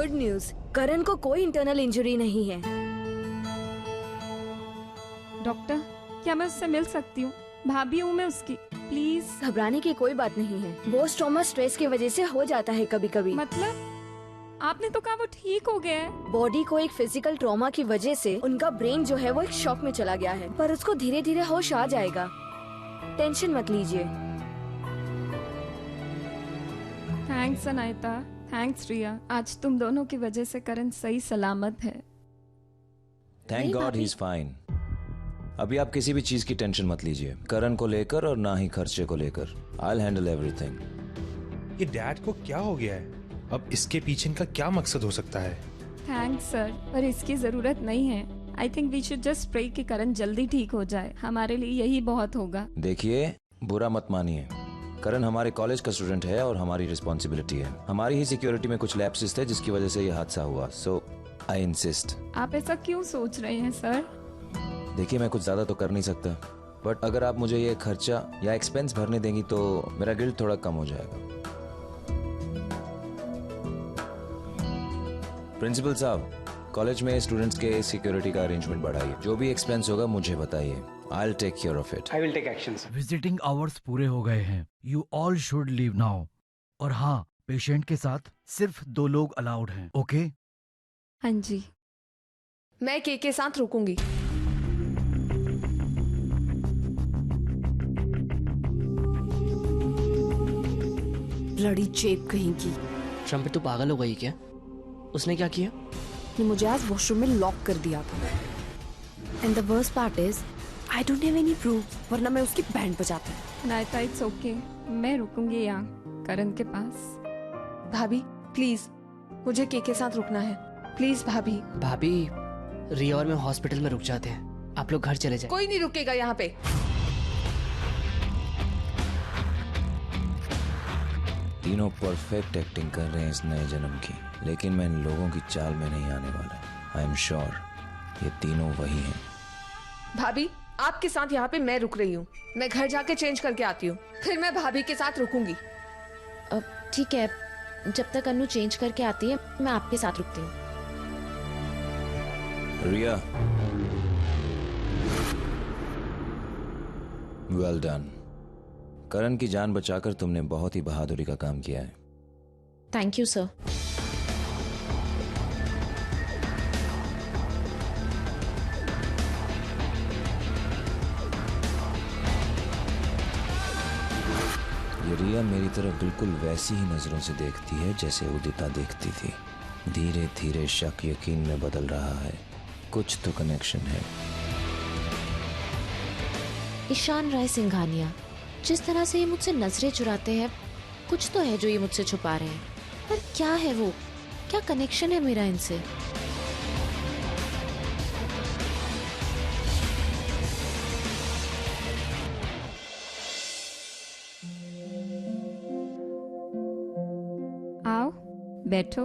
Good news, करण को कोई internal injury नहीं है। डॉक्टर, क्या मैं उससे मिल सकती हूँ? भाभी हूँ मैं उसकी, प्लीज। घबराने की कोई बात नहीं है, वो ट्रॉमा स्ट्रेस की वजह से हो जाता है कभी कभी। मतलब आपने तो कहा वो ठीक हो गया है। बॉडी को एक फिजिकल ट्रॉमा की वजह से उनका ब्रेन जो है वो एक शॉक में चला गया है, पर उसको धीरे धीरे होश आ जाएगा, टेंशन मत लीजिए। थैंक्स अनायता, थैंक्स रिया, आज तुम दोनों की वजह से करण सही सलामत है। Thank God he is fine. अभी आप किसी भी चीज की टेंशन मत लीजिए, करण को लेकर और ना ही खर्चे को लेकर। I will handle everything. ये डैड को क्या हो गया है? अब इसके पीछे इनका क्या मकसद हो सकता है? थैंक्स सर, पर इसकी जरूरत नहीं है। I think we should just pray कि करण जल्दी ठीक हो जाए, हमारे लिए यही बहुत होगा। देखिए, बुरा मत मानिए, करण हमारे कॉलेज का स्टूडेंट है और हमारी रिस्पॉन्सिबिलिटी है। हमारी ही सिक्योरिटी में कुछ लैप्सेस थे जिसकी वजह से ये हादसा हुआ, सो आई इंसिस्ट। आप ऐसा क्यों सोच रहे हैं सर? देखिए, मैं कुछ ज्यादा तो कर नहीं सकता, बट अगर आप मुझे ये खर्चा या एक्सपेंस भरने देंगी तो मेरा गिल्ट थोड़ा कम हो जाएगा। प्रिंसिपल साहब, कॉलेज में स्टूडेंट्स के सिक्योरिटी का अरेंजमेंट बढ़ाइए। जो भी एक्सपेंस होगा मुझे बताइए, I will take care of it. I will take action sir. Visiting hours पूरे हो गए हैं, you all should leave now. और हाँ, पेशेंट के साथ सिर्फ 2 लोग अलाउड हैं, ओके? हाँ जी। मैं के साथ रुकूंगी। ब्लडी चेप कहीं की। ट्रम्पेट तो पागल हो गई क्या? उसने क्या किया? ने मुझे आज वॉशरूम में लॉक कर दिया था। And the worst part is I don't have any proof, वरना मैं उसकी बैंड बजाती। अनायता, इट्स ओके, मैं रुकूंगी यहाँ करण के पास। भाभी प्लीज, मुझे के साथ रुकना है, प्लीज भाभी। भाभी, रिया और मैं हॉस्पिटल में रुक जाते हैं, आप लोग घर चले जाए। कोई नहीं रुकेगा यहाँ पे। तीनों परफेक्ट एक्टिंग कर रहे हैं इस नए जन्म की, लेकिन मैं इन लोगों की चाल में नहीं आने वाला। आई एम श्योर ये तीनों वही हैं। भाभी, आपके साथ यहाँ पे मैं रुक रही हूँ, मैं घर जाके चेंज करके आती हूँ, फिर मैं भाभी के साथ रुकूंगी। ठीक है, जब तक अनु चेंज करके आती है मैं आपके साथ रुकती हूँ। रिया, वेल डन। करण की जान बचाकर तुमने बहुत ही बहादुरी का काम किया है। Thank you sir. ये रिया मेरी तरफ बिल्कुल वैसी ही नजरों से देखती है जैसे उदिता देखती थी। धीरे धीरे शक यकीन में बदल रहा है, कुछ तो कनेक्शन है। ईशान राय सिंघानिया, जिस तरह से ये मुझसे नजरें चुराते हैं, कुछ तो है जो ये मुझसे छुपा रहे हैं, पर क्या है वो? क्या कनेक्शन है मेरा इनसे? आओ बैठो।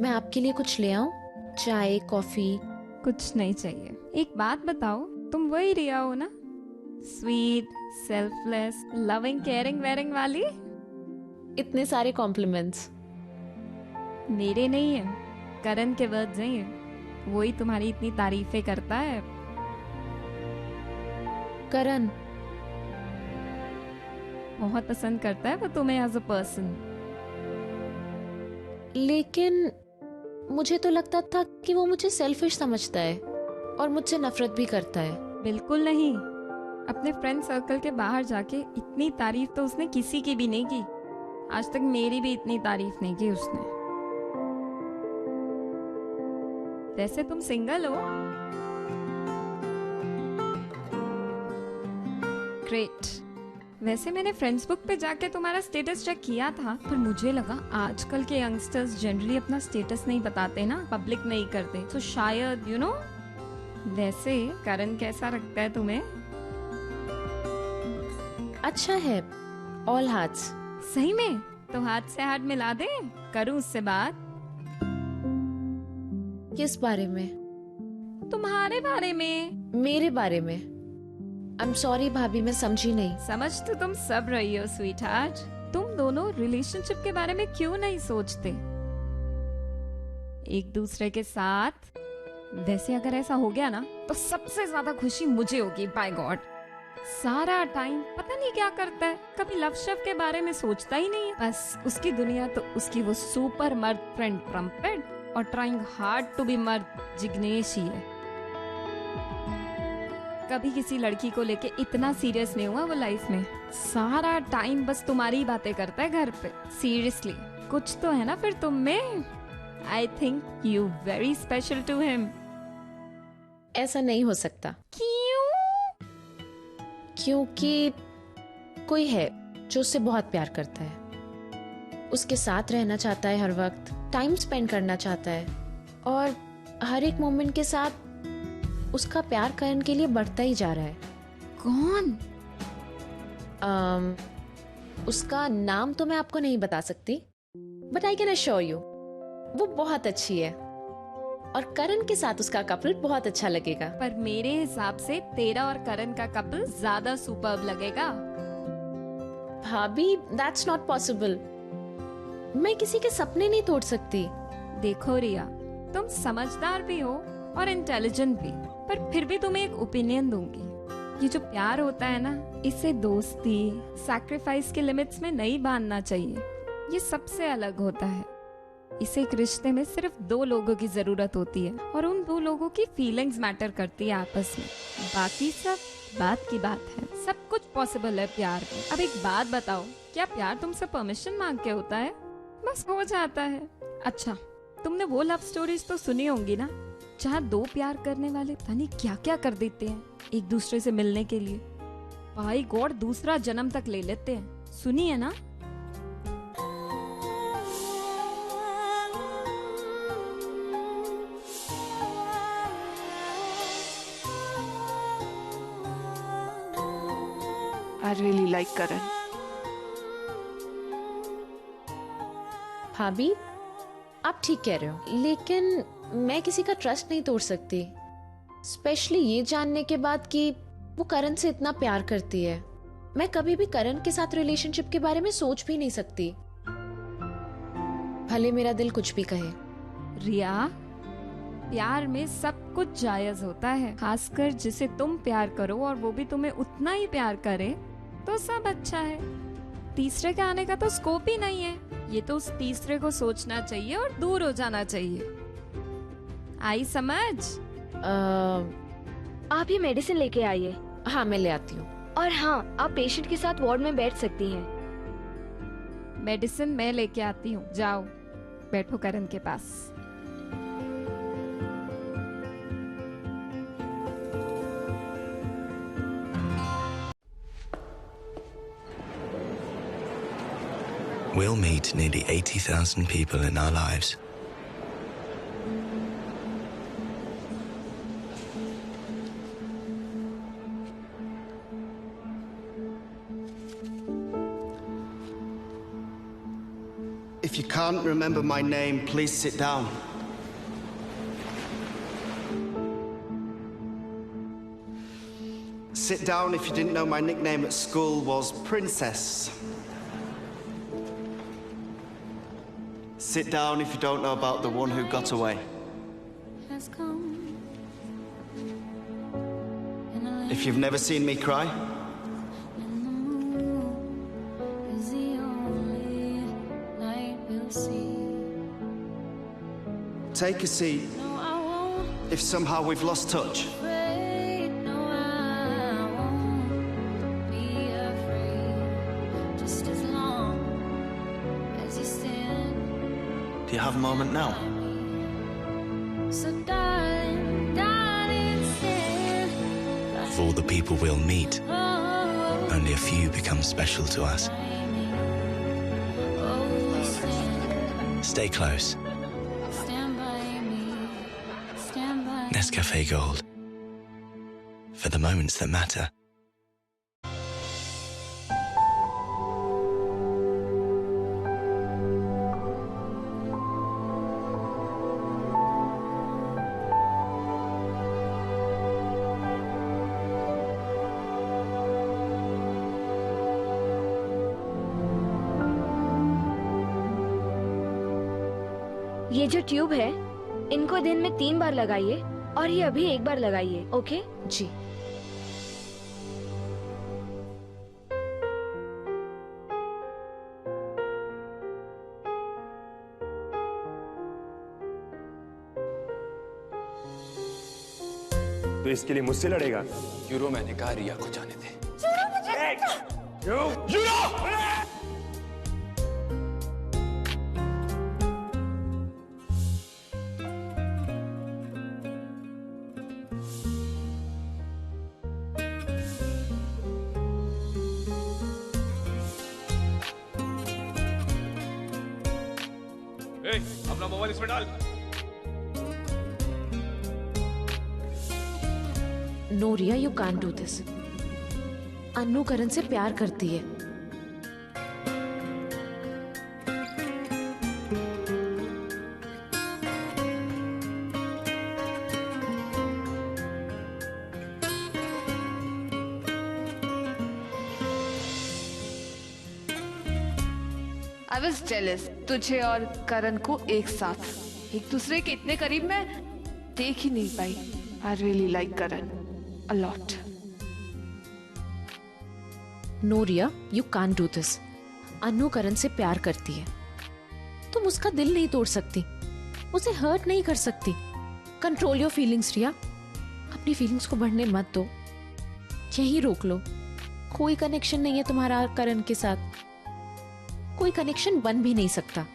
मैं आपके लिए कुछ ले आऊं? चाय, कॉफी? कुछ नहीं चाहिए। एक बात बताओ, तुम वही रिया हो ना? Sweet, selfless, loving, caring, wearing वाली? इतने सारे कॉम्प्लीमेंट्स मेरे नहीं है, करण के वर्ड्स हैं ये। वही तुम्हारी इतनी तारीफें करता है। करण बहुत पसंद करता है वो तुम्हें एज अ पर्सन। लेकिन मुझे तो लगता था कि वो मुझे सेल्फिश समझता है और मुझसे नफरत भी करता है। बिल्कुल नहीं। अपने फ्रेंड सर्कल के बाहर जाके इतनी तारीफ तो उसने किसी की भी नहीं की। आज तक मेरी भी इतनी तारीफ नहीं की उसने। वैसे तुम सिंगल हो? ग्रेट। वैसे मैंने फ्रेंड्स बुक पे जाके तुम्हारा स्टेटस चेक किया था, पर मुझे लगा आजकल के यंगस्टर्स जनरली अपना स्टेटस नहीं बताते ना, पब्लिक नहीं करते, तो शायद यू नो। वैसे करण कैसा लगता है तुम्हें? अच्छा है, ऑल हार्ट्स। सही में? तो हाथ से हाथ मिला दे, करूं उससे बात? किस बारे में? तुम्हारे बारे में। मेरे बारे में? आई एम सॉरी भाभी, मैं समझी नहीं। समझ तो तुम सब रही हो स्वीट हार्ट। तुम दोनों रिलेशनशिप के बारे में क्यों नहीं सोचते एक दूसरे के साथ? वैसे अगर ऐसा हो गया ना तो सबसे ज्यादा खुशी मुझे होगी, बाय गॉड। सारा टाइम पता नहीं क्या करता है, कभी लव शव के बारे में सोचता ही नहीं है। बस उसकी दुनिया तो उसकी वो सुपर मर्द फ्रेंड ट्रम्पेट और ट्राइंग हार्ड टू बी मर्द जिग्नेश ही है। कभी किसी लड़की को लेके इतना सीरियस नहीं हुआ वो लाइफ में। सारा टाइम बस तुम्हारी ही बातें करता है घर पे। सीरियसली कुछ तो है ना फिर तुम में। I think you very special to him. ऐसा नहीं हो सकता। क्यों? क्योंकि कोई है जो उससे बहुत प्यार करता है, उसके साथ रहना चाहता है, हर वक्त टाइम स्पेंड करना चाहता है और हर एक मोमेंट के साथ उसका प्यार करण के लिए बढ़ता ही जा रहा है। कौन? उसका नाम तो मैं आपको नहीं बता सकती, but I can assure you वो बहुत अच्छी है और करण के साथ उसका कपल बहुत अच्छा लगेगा। पर मेरे हिसाब से तेरा और करण का कपल ज्यादा सुपर्ब लगेगा। भाभी, दैट्स नॉट पॉसिबल। मैं किसी के सपने नहीं तोड़ सकती। देखो रिया, तुम समझदार भी हो और इंटेलिजेंट भी, पर फिर भी तुम्हें एक ओपिनियन दूंगी। ये जो प्यार होता है ना, इसे दोस्ती, सैक्रिफाइस के लिमिट्स में नहीं बांधना चाहिए। ये सबसे अलग होता है। इसे एक रिश्ते में सिर्फ दो लोगों की जरूरत होती है और उन दो लोगों की फीलिंग्स मैटर करती है आपस में। बाकी सब बात की बात है। सब कुछ पॉसिबल है प्यार में। अब एक बात बताओ, क्या प्यार तुमसे परमिशन मांग के होता है? बस हो जाता है। अच्छा, तुमने वो लव स्टोरीज तो सुनी होंगी ना, जहाँ दो प्यार करने वाले पता नहीं क्या क्या कर देते हैं एक दूसरे से मिलने के लिए। भाई गॉड, दूसरा जन्म तक ले लेते हैं। सुनी है ना? I really like Karan. भाभी, आप ठीक कह रहे हो, लेकिन मैं किसी का ट्रस्ट नहीं तोड़ सकती, स्पेशली ये जानने के बाद कि वो करण से इतना प्यार करती है। मैं कभी भी करण के साथ रिलेशनशिप के बारे में सोच भी नहीं सकती, भले मेरा दिल कुछ भी कहे। रिया, प्यार में सब कुछ जायज होता है, खासकर जिसे तुम प्यार करो और वो भी तुम्हें उतना ही प्यार करे तो सब अच्छा है। तीसरे के आने का तो स्कोप ही नहीं है। ये तो उस तीसरे को सोचना चाहिए और दूर हो जाना चाहिए। आई समझ? आप ये मेडिसिन लेके आइए। हाँ, मैं ले आती हूँ। और हाँ, आप पेशेंट के साथ वार्ड में बैठ सकती हैं। मेडिसिन मैं लेके आती हूँ, जाओ बैठो करण के पास। We'll meet nearly 80,000 people in our lives. If you can't remember my name, please sit down. Sit down if you didn't know my nickname at school was Princess. Sit down if you don't know about the one who got away. If you've never seen me cry, take a seat if somehow we've lost touch. Do you have a moment now? Of all the people we'll meet, only a few become special to us. Stay close. Nescafe Gold. For the moments that matter. ये जो tube है इनको दिन में 3 बार लगाइए और ये अभी 1 बार लगाइए, ओके? जी। तो इसके लिए मुझसे लड़ेगा? यूरो, मैंने कहा रिया को जाने दे। अपना मोबाइल इसमें डाल। No Riya, you can't do this. Annu Karan से प्यार करती है। I was jealous तुझे और करण को एक साथ एक दूसरे के इतने करीब मैं देख ही नहीं पाई। I really like Karan a lot. No Riya, you can't do this. Annu Karan से प्यार करती है। तुम उसका दिल नहीं तोड़ सकती, उसे हर्ट नहीं कर सकती। कंट्रोल योर फीलिंग्स रिया, अपनी फीलिंग्स को बढ़ने मत दो। यहीं रोक लो। कोई कनेक्शन नहीं है तुम्हारा करण के साथ, कोई कनेक्शन बन भी नहीं सकता।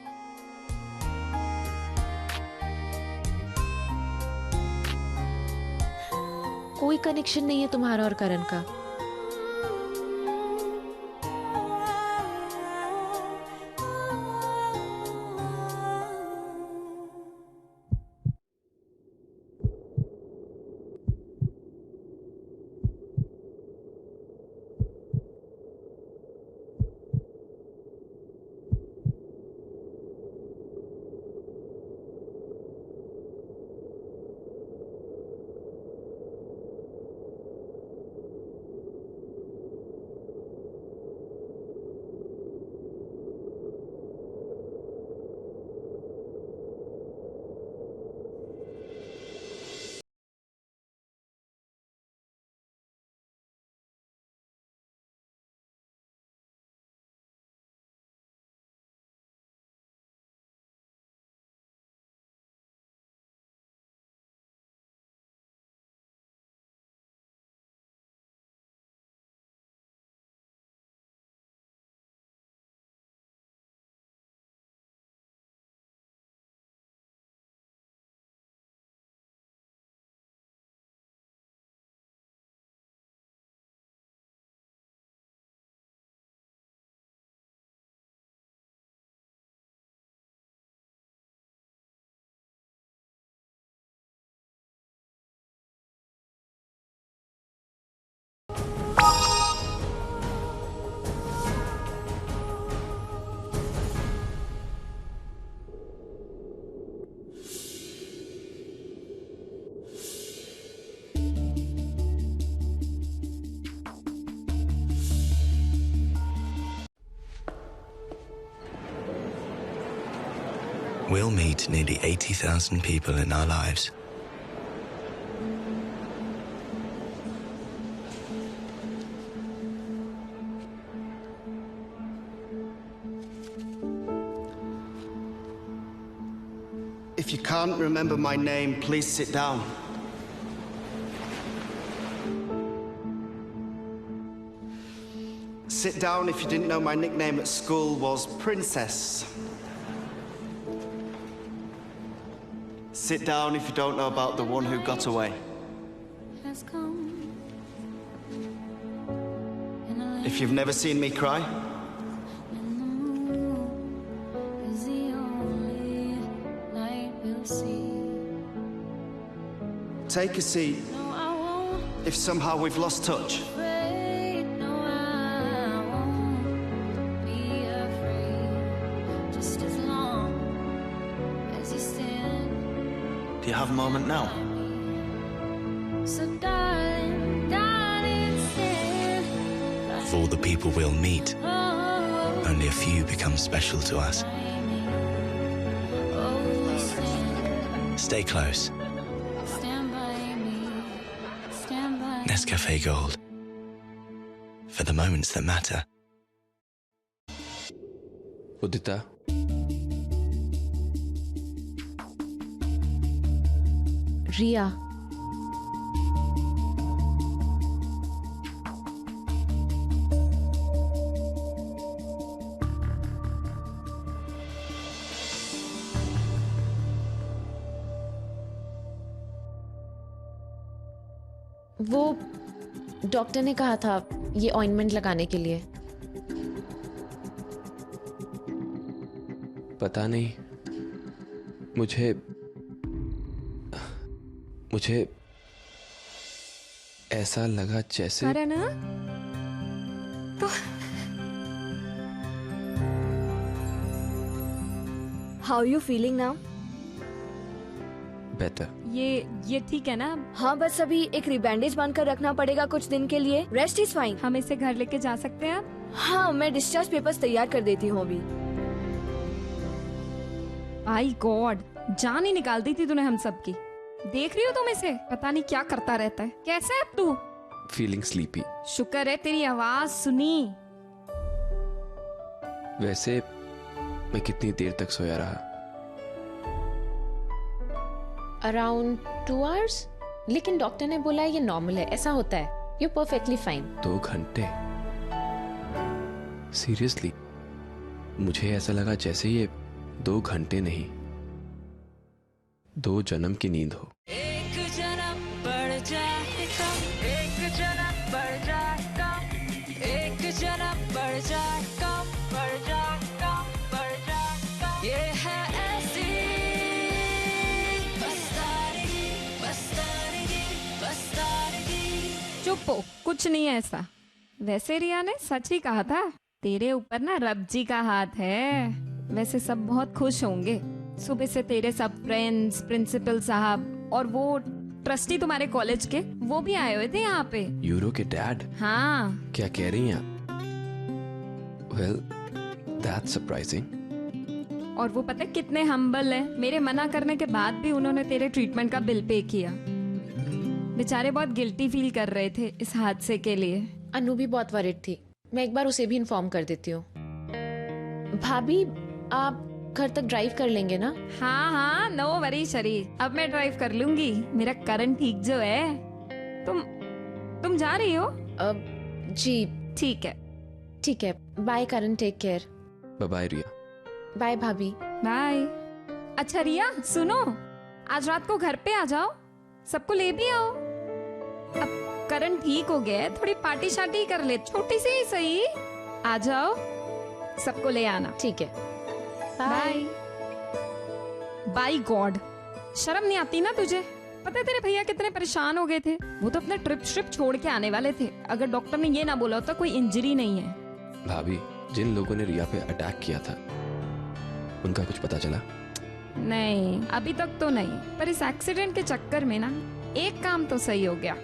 कोई कनेक्शन नहीं है तुम्हारा और करण का। We'll meet nearly 80,000 people in our lives. If you can't remember my name, please sit down. Sit down if you didn't know my nickname at school was Princess. Sit down if you don't know about the one who got away. If you've never seen me cry, take a seat if somehow we've lost touch. Do you have a moment now? Of all the people we'll meet, only a few become special to us. Stay close. Nescafe Gold. For the moments that matter. उदिता, रिया, वो doctor ने कहा था ये ointment लगाने के लिए। पता नहीं, मुझे ऐसा लगा जैसे करण, तो how you feeling now? Better. ये ठीक है ना? हाँ, बस अभी एक रिबैंडेज बांधकर रखना पड़ेगा कुछ दिन के लिए। Rest is fine. हम इसे घर लेके जा सकते हैं अब? हाँ, मैं डिस्चार्ज पेपर्स तैयार कर देती हूँ अभी। आई गॉड, जान ही निकाल दी थी तूने हम सब की। देख रही हो तुम इसे, पता नहीं क्या करता रहता है। कैसे है अब तू? Feeling sleepy. शुक्र है तेरी आवाज सुनी। वैसे मैं कितनी देर तक सोया रहा? अराउंड 2 hours, लेकिन डॉक्टर ने बोला ये नॉर्मल है, ऐसा होता है। You perfectly fine. 2 घंटे? सीरियसली? मुझे ऐसा लगा जैसे ये 2 घंटे नहीं, 2 जन्म की नींद हो। एक जन्म बढ़ जाएगा, एक जन्म बढ़ जाएगा, एक जन्म बढ़ जाएगा, बढ़ जाएगा, बढ़ जाएगा। ये है ऐसी बस्तारगी, बस्तारगी, बस्तारगी। चुप हो, कुछ नहीं है ऐसा। वैसे रिया ने सच ही कहा था, तेरे ऊपर ना रब जी का हाथ है। वैसे सब बहुत खुश होंगे। सुबह से तेरे सब फ्रेंड्स, प्रिंसिपल साहब और वो ट्रस्टी तुम्हारे कॉलेज के, वो भी आए हुए थे यहाँ पे। यूरो के डैड? हाँ। क्या कह रही हैं आप? Well, that's surprising. और वो पता है कितने हम्बल है। मेरे मना करने के बाद भी उन्होंने तेरे ट्रीटमेंट का बिल पे किया। बेचारे बहुत गिल्टी फील कर रहे थे इस हादसे के लिए। अनु भी बहुत वरिड थी। मैं एक बार उसे भी इन्फॉर्म कर देती हूँ। भाभी, आप घर तक ड्राइव कर लेंगे ना? हाँ, नो वरी शरी, अब मैं ड्राइव कर लूंगी। मेरा करण ठीक जो है। तुम जा रही हो? जी ठीक है। ठीक है, बाय करण, टेक केयर। बाय बाय रिया। बाय भाभी। बाय। अच्छा रिया सुनो, आज रात को घर पे आ जाओ, सबको ले भी आओ। अब करण ठीक हो गया है, थोड़ी पार्टी शार्टी कर ले, छोटी सी ही सही। आ जाओ, सबको ले आना। ठीक है, बाय। बाय गॉड, शर्म नहीं आती ना तुझे? पता है तेरे भैया कितने परेशान हो गए थे। वो तो अपना ट्रिप छोड़ के आने वाले थे, अगर डॉक्टर ने ये ना बोला होता कोई इंजरी नहीं है। भाभी, जिन लोगों ने रिया पे अटैक किया था उनका कुछ पता चला? नहीं, अभी तक तो नहीं, पर इस एक्सीडेंट के चक्कर में ना एक काम तो सही हो गया।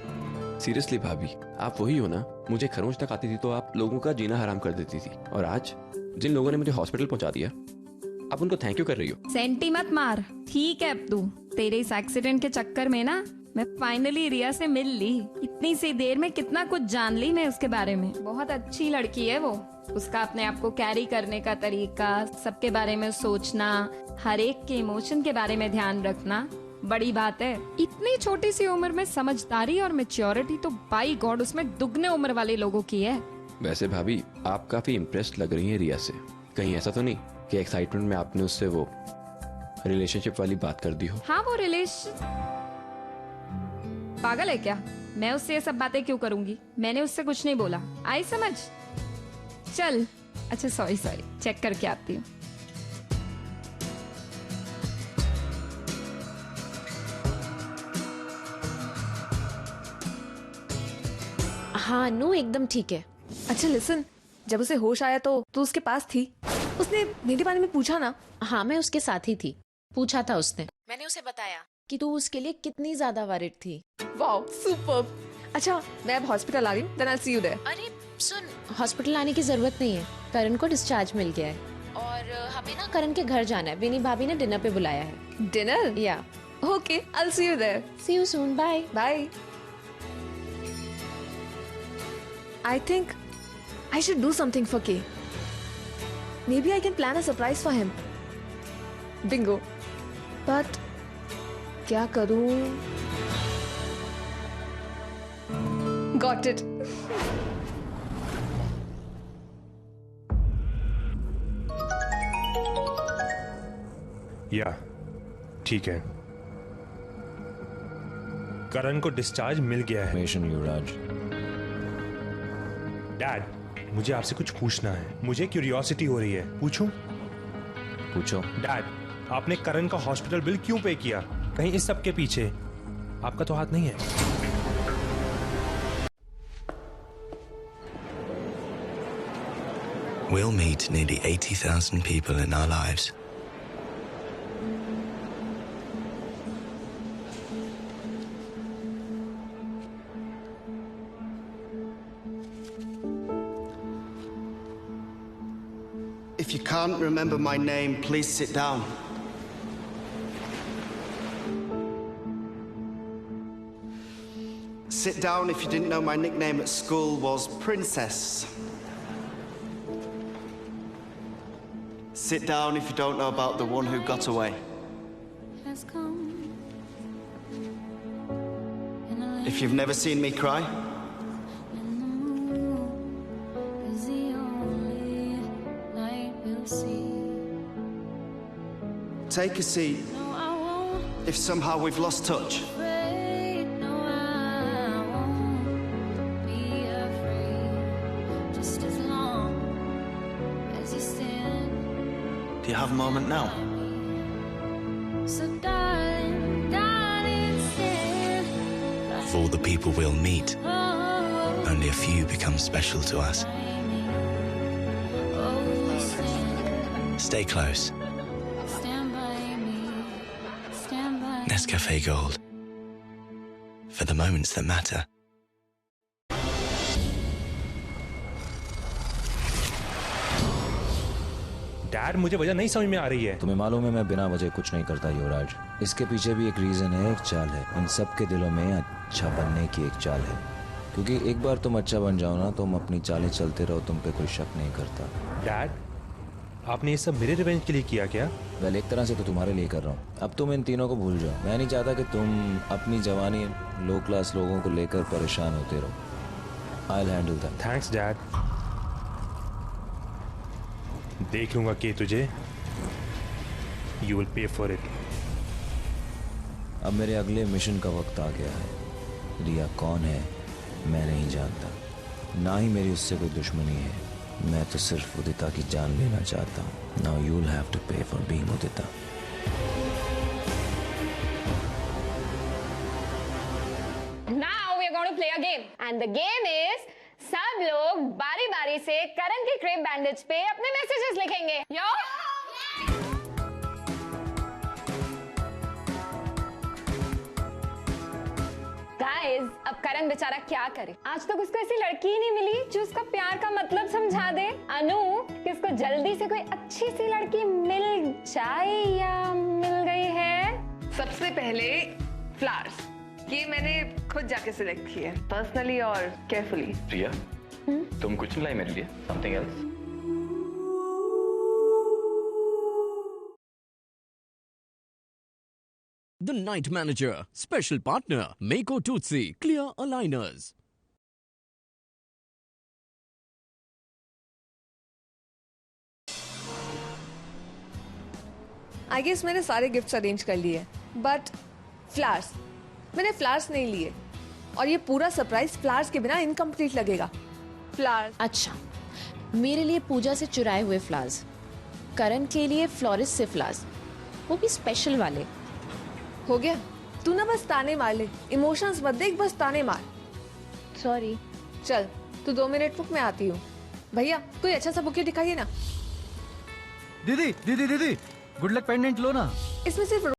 सीरियसली भाभी, आप वही हो ना? मुझे खरोंच तक आती थी तो आप लोगों का जीना हराम कर देती थी, और आज जिन लोगों ने मुझे हॉस्पिटल पहुंचा दिया, आप उनको थैंक यू कर रही हो। सेंटी मत मार, ठीक है? अब तू, तेरे इस एक्सीडेंट के चक्कर में ना मैं फाइनली रिया से मिल ली। इतनी सी देर में कितना कुछ जान ली मैं उसके बारे में। बहुत अच्छी लड़की है वो। उसका अपने आप को कैरी करने का तरीका, सबके बारे में सोचना, हर एक के इमोशन के बारे में ध्यान रखना, बड़ी बात है। इतनी छोटी सी उम्र में समझदारी और मैच्योरिटी तो बाई गॉड उसमें दुगने उम्र वाले लोगों की है। वैसे भाभी, आप काफी इम्प्रेस्ड लग रही हैं रिया से। कहीं ऐसा तो नहीं कि एक्साइटमेंट में आपने उससे वो रिलेशनशिप वाली बात कर दी हो? हाँ, वो पागल है क्या? मैं उससे ये सब बातें क्यों करूंगी? मैंने उससे कुछ नहीं बोला। आई समझ? चल, अच्छा सॉरी, चेक करके आती हूँ। हाँ नो, एकदम ठीक है। अच्छा लिसन, जब उसे होश आया तो तू उसके पास थी? उसने मेरे बारे में पूछा ना? हाँ, मैं उसके साथ ही थी। पूछा था उसने। मैंने उसे बताया कि तू उसके लिए कितनी ज्यादा वरिड थी। Wow, superb. अच्छा, मैं अब हॉस्पिटल आ रही हूँ, then I will see you there. अरे सुन, हॉस्पिटल आने की जरूरत नहीं है। करण को डिस्चार्ज मिल गया है और हमें ना करण के घर जाना है। विनी भाभी ने डिनर पे बुलाया है। डिनर? या Okay, I'll see you there. See you soon. Bye. Bye. I think I should do something for Kay. Maybe I can plan a surprise for him. Bingo. But क्या करूं? Got it. या ठीक है, करण को discharge मिल गया है। युवराज, dad, मुझे आपसे कुछ पूछना है। मुझे क्यूरियोसिटी हो रही है। पूछूं? पूछो। डैड, आपने करण का हॉस्पिटल बिल क्यों पे किया? कहीं इस सब के पीछे आपका तो हाथ नहीं है? We'll meet nearly 80,000 people in our lives. If you can't remember my name, please sit down. Sit down if you didn't know my nickname at school was Princess. Sit down if you don't know about the one who got away. If you've never seen me cry, take a seat if somehow we've lost touch. Do you have a moment now? Of all the people we'll meet, only a few become special to us. Stay close. Nescafe Gold. For the moments that matter. Dad, मुझे वजह नहीं समझ में आ रही है। तुम्हें मालूम है मैं बिना वजह कुछ नहीं करता युवराज। इसके पीछे भी एक रीजन है, एक चाल है। इन सब के दिलों में अच्छा बनने की एक चाल है, क्योंकि एक बार तुम अच्छा बन जाओ ना, तुम अपनी चालें चलते रहो, तुम पे कोई शक नहीं करता। डैड, आपने ये सब मेरे रिवेंज के लिए किया क्या? वेल, एक तरह से तो तुम्हारे लिए कर रहा हूँ। अब तुम इन तीनों को भूल जाओ। मैं नहीं चाहता कि तुम अपनी जवानी लो क्लास लोगों को लेकर परेशान होते रहो। I will handle that. Thanks dad. देख लूंगा कि तुझे you will pay for it. अब मेरे अगले मिशन का वक्त आ गया है। रिया कौन है मैं नहीं जानता, ना ही मेरी उससे कोई दुश्मनी है। मैं तो सिर्फ उदिता की जान लेना चाहता हूँ। Now you will have to pay for being Udita. Now we are going to play a game and the game is सब लोग बारी बारी से करण के क्रेप बैंडेज पे अपने मैसेजेस लिखेंगे। यो गाइस, अब करण बेचारा क्या करे? आज तक उसको ऐसी लड़की ही नहीं मिली जो उसका प्यार का मतलब समझा दे। अनु, किसको जल्दी से कोई अच्छी सी लड़की मिल जाए या मिल गई है? सबसे पहले फ्लावर्स, ये मैंने खुद जाके सिलेक्ट की है, पर्सनली और केयरफुली। प्रिया, तुम कुछ नहीं लाई मेरे लिए? Something else? The Night Manager, special partner, Mako Tutsi, Clear Aligners. I guess मैंने सारे गिफ्ट्स अरेंज कर लिए, बट फ्लावर्स मैंने फ्लावर्स नहीं लिए, और ये पूरा सरप्राइज फ्लावर्स के बिना इनकम्प्लीट लगेगा। फ्लावर्स। अच्छा, मेरे लिए पूजा से चुराए हुए फ्लावर्स, करण के लिए फ्लोरिस्ट से फ्लावर्स, वो भी स्पेशल वाले। हो गया, तू ना बस ताने मार ले, इमोशंस मत देख, बस ताने मार। सॉरी। चल, तू 2 मिनट रुक, मैं आती हूँ। भैया, कोई अच्छा सा बुके दिखाइए ना। दीदी दीदी दीदी, गुड लक पेंडेंट लो ना। इसमें सिर्फ